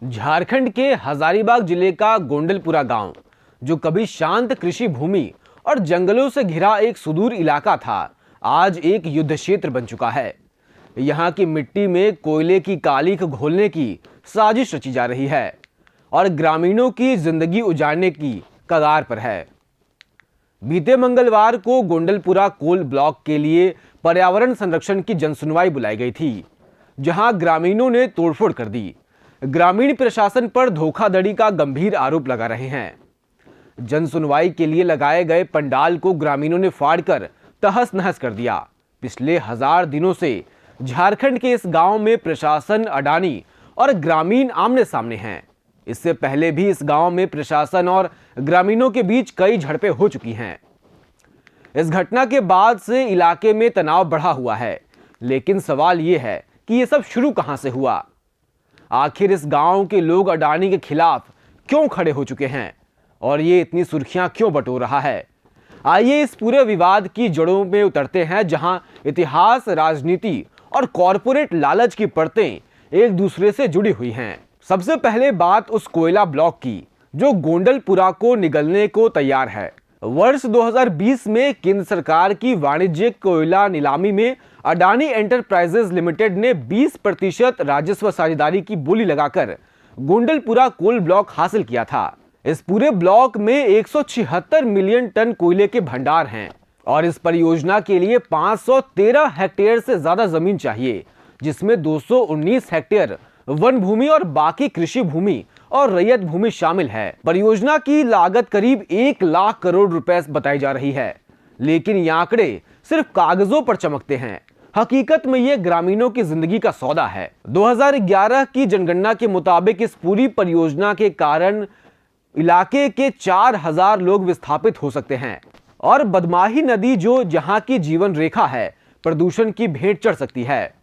झारखंड के हजारीबाग जिले का गोंडलपुरा गांव, जो कभी शांत कृषि भूमि और जंगलों से घिरा एक सुदूर इलाका था, आज एक युद्ध क्षेत्र बन चुका है। यहाँ की मिट्टी में कोयले की कालिख घोलने की साजिश रची जा रही है और ग्रामीणों की जिंदगी उजाड़ने की कगार पर है। बीते मंगलवार को गोंडलपुरा कोल ब्लॉक के लिए पर्यावरण संरक्षण की जनसुनवाई बुलाई गई थी, जहां ग्रामीणों ने तोड़फोड़ कर दी। ग्रामीण प्रशासन पर धोखाधड़ी का गंभीर आरोप लगा रहे हैं। जनसुनवाई के लिए लगाए गए पंडाल को ग्रामीणों ने फाड़कर तहस नहस कर दिया। पिछले 1000 दिनों से झारखंड के इस गांव में प्रशासन, अडानी और ग्रामीण आमने सामने हैं। इससे पहले भी इस गांव में प्रशासन और ग्रामीणों के बीच कई झड़पें हो चुकी हैं। इस घटना के बाद से इलाके में तनाव बढ़ा हुआ है, लेकिन सवाल यह है कि यह सब शुरू कहां से हुआ। आखिर इस गांव के लोग अडानी के खिलाफ क्यों खड़े हो चुके हैं और ये इतनी सुर्खियां क्यों बटोर रहा है। आइए इस पूरे विवाद की जड़ों में उतरते हैं, जहां इतिहास, राजनीति और कॉरपोरेट लालच की परतें एक दूसरे से जुड़ी हुई हैं। सबसे पहले बात उस कोयला ब्लॉक की जो गोंडलपुरा को निगलने को तैयार है। वर्ष 2020 में केंद्र सरकार की वाणिज्यिक कोयला नीलामी में अडानी एंटरप्राइजेज लिमिटेड ने 20% राजस्व साझेदारी की बोली लगाकर गोंडलपुरा कोल ब्लॉक हासिल किया था। इस पूरे ब्लॉक में 176 मिलियन टन कोयले के भंडार हैं और इस परियोजना के लिए 513 हेक्टेयर से ज्यादा जमीन चाहिए, जिसमें 219 हेक्टेयर वन भूमि और बाकी कृषि भूमि और रैयत भूमि शामिल है। परियोजना की लागत करीब 1 लाख करोड़ रुपए बताई जा रही है, लेकिन ये आंकड़े सिर्फ कागजों पर चमकते हैं। हकीकत में ये ग्रामीणों की जिंदगी का सौदा है। 2011 की जनगणना के मुताबिक इस पूरी परियोजना के कारण इलाके के 4000 लोग विस्थापित हो सकते हैं और बदमाही नदी, जो जहां की जीवन रेखा है, प्रदूषण की भेंट चढ़ सकती है।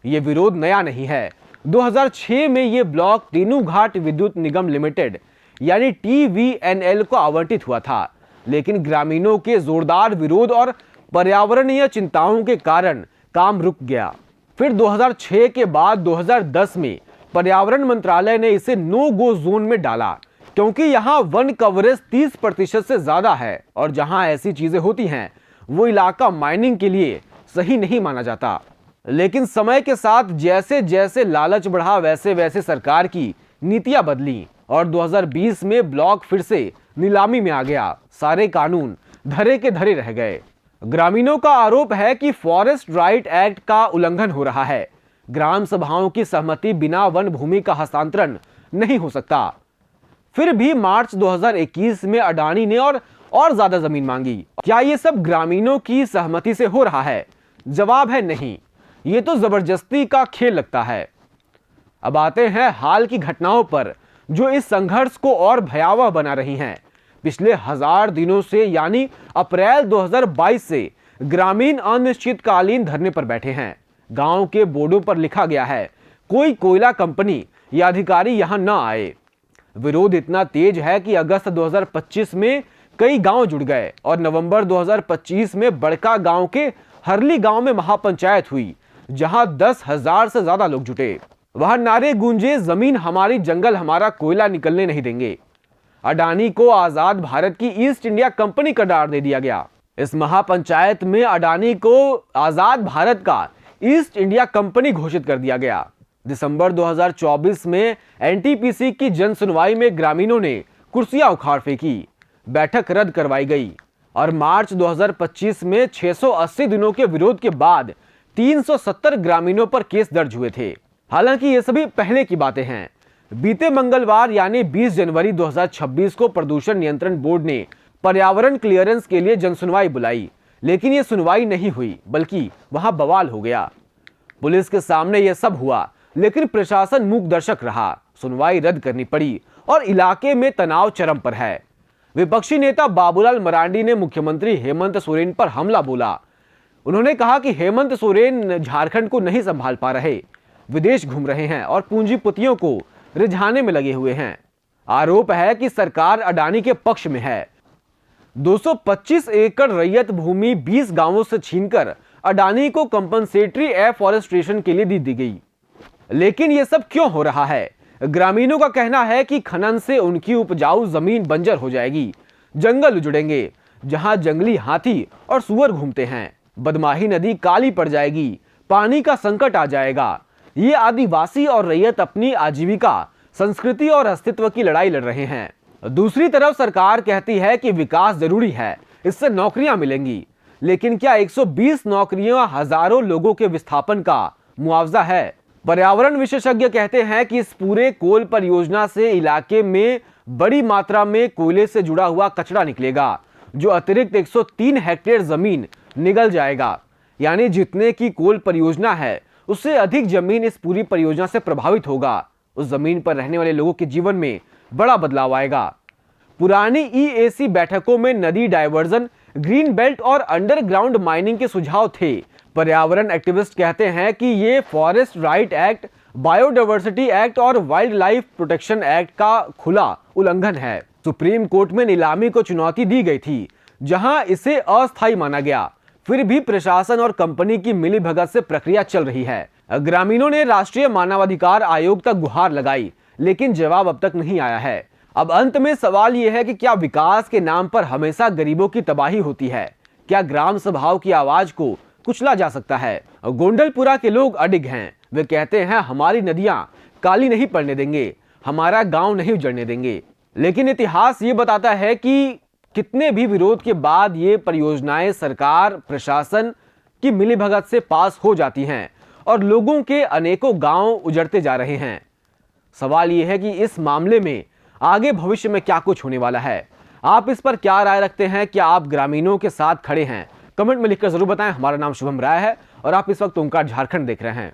ये विरोध नया नहीं है। 2006 में ये ब्लॉक तेनूघाट विद्युत निगम लिमिटेड यानी TVNL को आवंटित हुआ था, लेकिन ग्रामीणों के जोरदार विरोध और पर्यावरणीय चिंताओं के कारण काम रुक गया। फिर 2006 के बाद 2010 में पर्यावरण मंत्रालय ने इसे नो गो जोन में डाला, क्योंकि यहाँ वन कवरेज 30% से ज्यादा है और जहाँ ऐसी चीजें होती हैं वो इलाका माइनिंग के लिए सही नहीं माना जाता। लेकिन समय के साथ जैसे जैसे लालच बढ़ा, वैसे वैसे सरकार की नीतियां बदली और 2020 में ब्लॉक फिर से नीलामी में आ गया। सारे कानून धरे के धरे रह गए। ग्रामीणों का आरोप है कि फॉरेस्ट राइट एक्ट का उल्लंघन हो रहा है। ग्राम सभाओं की सहमति बिना वन भूमि का हस्तांतरण नहीं हो सकता। फिर भी मार्च 2021 में अडानी ने और ज्यादा जमीन मांगी। क्या ये सब ग्रामीणों की सहमति से हो रहा है? जवाब है नहीं। ये तो जबरदस्ती का खेल लगता है। अब आते हैं हाल की घटनाओं पर, जो इस संघर्ष को और भयावह बना रही हैं। पिछले 1000 दिनों से यानी अप्रैल 2022 से ग्रामीण अनिश्चितकालीन धरने पर बैठे हैं। गांव के बोर्डों पर लिखा गया है कोई कोयला कंपनी या अधिकारी यहां न आए। विरोध इतना तेज है कि अगस्त 2025 में कई गांव जुड़ गए और नवंबर 2025 में बड़का गांव के हरली गांव में महापंचायत हुई, जहां 10,000 से ज्यादा लोग जुटे। वहां नारे गूंजे, जमीन हमारी, जंगल हमारा, कोयला निकलने नहीं देंगे। अडानी को आजाद भारत की ईस्ट इंडिया कंपनी का करार दे दिया गया। इस महापंचायत में अडानी को आजाद भारत का ईस्ट इंडिया कंपनी घोषित कर दिया गया। दिसंबर 2024 में NTPC की जनसुनवाई में ग्रामीणों ने कुर्सियां उखाड़ फेंकी, बैठक रद्द करवाई गई और मार्च 2025 में 680 दिनों के विरोध के बाद 370 ग्रामीणों पर केस दर्ज हुए थे। हालांकि ये सभी पहले की बातें हैं। बीते मंगलवार यानी 20 जनवरी 2026 को प्रदूषण नियंत्रण बोर्ड ने पर्यावरण क्लियरेंस के लिए जनसुनवाई बुलाई, लेकिन ये सुनवाई नहीं हुई, बल्कि वहां बवाल हो गया। पुलिस के सामने यह सब हुआ, लेकिन प्रशासन मूक दर्शक रहा। सुनवाई रद्द करनी पड़ी और इलाके में तनाव चरम पर है। विपक्षी नेता बाबूलाल मरांडी ने मुख्यमंत्री हेमंत सोरेन पर हमला बोला। उन्होंने कहा कि हेमंत सोरेन झारखंड को नहीं संभाल पा रहे, विदेश घूम रहे हैं और पूंजीपतियों को रिझाने में लगे हुए हैं। आरोप है कि सरकार अडानी के पक्ष में है। 225 एकड़ रैयत भूमि 20 गांवों से छीनकर अडानी को कंपनसेटरी एफॉरेस्टेशन के लिए दी गई। लेकिन यह सब क्यों हो रहा है? ग्रामीणों का कहना है कि खनन से उनकी उपजाऊ जमीन बंजर हो जाएगी, जंगल उजड़ेंगे जहां जंगली हाथी और सुअर घूमते हैं, बदमाही नदी काली पड़ जाएगी, पानी का संकट आ जाएगा। ये आदिवासी और रैयत अपनी आजीविका, संस्कृति और अस्तित्व की लड़ाई लड़ रहे हैं। दूसरी तरफ सरकार कहती है कि विकास जरूरी है, इससे नौकरियां मिलेंगी, लेकिन क्या 120 नौकरियां हजारों लोगों के विस्थापन का मुआवजा है? पर्यावरण विशेषज्ञ कहते हैं कि इस पूरे कोल परियोजना से इलाके में बड़ी मात्रा में कोयले से जुड़ा हुआ कचरा निकलेगा, जो अतिरिक्त 103 हेक्टेयर जमीन निगल जाएगा। यानी जितने की कोल परियोजना है, उससे अधिक जमीन इस पूरी परियोजना से प्रभावित होगा। उस जमीन पर रहने वाले लोगों के जीवन में बड़ा बदलाव आएगा। पुरानी ईएसी बैठकों में नदी डायवर्जन, ग्रीन बेल्ट और अंडरग्राउंड माइनिंग के सुझाव थे। पर्यावरण एक्टिविस्ट कहते हैं कि ये forest right act, biodiversity act और वाइल्ड लाइफ प्रोटेक्शन एक्ट का खुला उल्लंघन है। सुप्रीम कोर्ट में नीलामी को चुनौती दी गई थी, जहां इसे अस्थायी माना गया। फिर भी प्रशासन और कंपनी की मिलीभगत से प्रक्रिया चल रही है। ग्रामीणों ने राष्ट्रीय मानवाधिकार आयोग तक गुहार लगाई, लेकिन जवाब अब तक नहीं आया है। अब अंत में सवाल यह है कि क्या विकास के नाम पर हमेशा गरीबों की तबाही होती है? क्या ग्राम सभाओं की आवाज को कुचला जा सकता है? गोंडलपुरा के लोग अडिग हैं। वे कहते हैं, हमारी नदियां काली नहीं पड़ने देंगे, हमारा गांव नहीं उजड़ने देंगे। लेकिन इतिहास ये बताता है कि कितने भी विरोध के बाद ये परियोजनाएं सरकार, प्रशासन की मिलीभगत से पास हो जाती हैं और लोगों के अनेकों गांव उजड़ते जा रहे हैं। सवाल यह है कि इस मामले में आगे भविष्य में क्या कुछ होने वाला है? आप इस पर क्या राय रखते हैं? क्या आप ग्रामीणों के साथ खड़े हैं? कमेंट में लिखकर जरूर बताएं। हमारा नाम शुभम राय है और आप इस वक्त ओंकार झारखंड देख रहे हैं।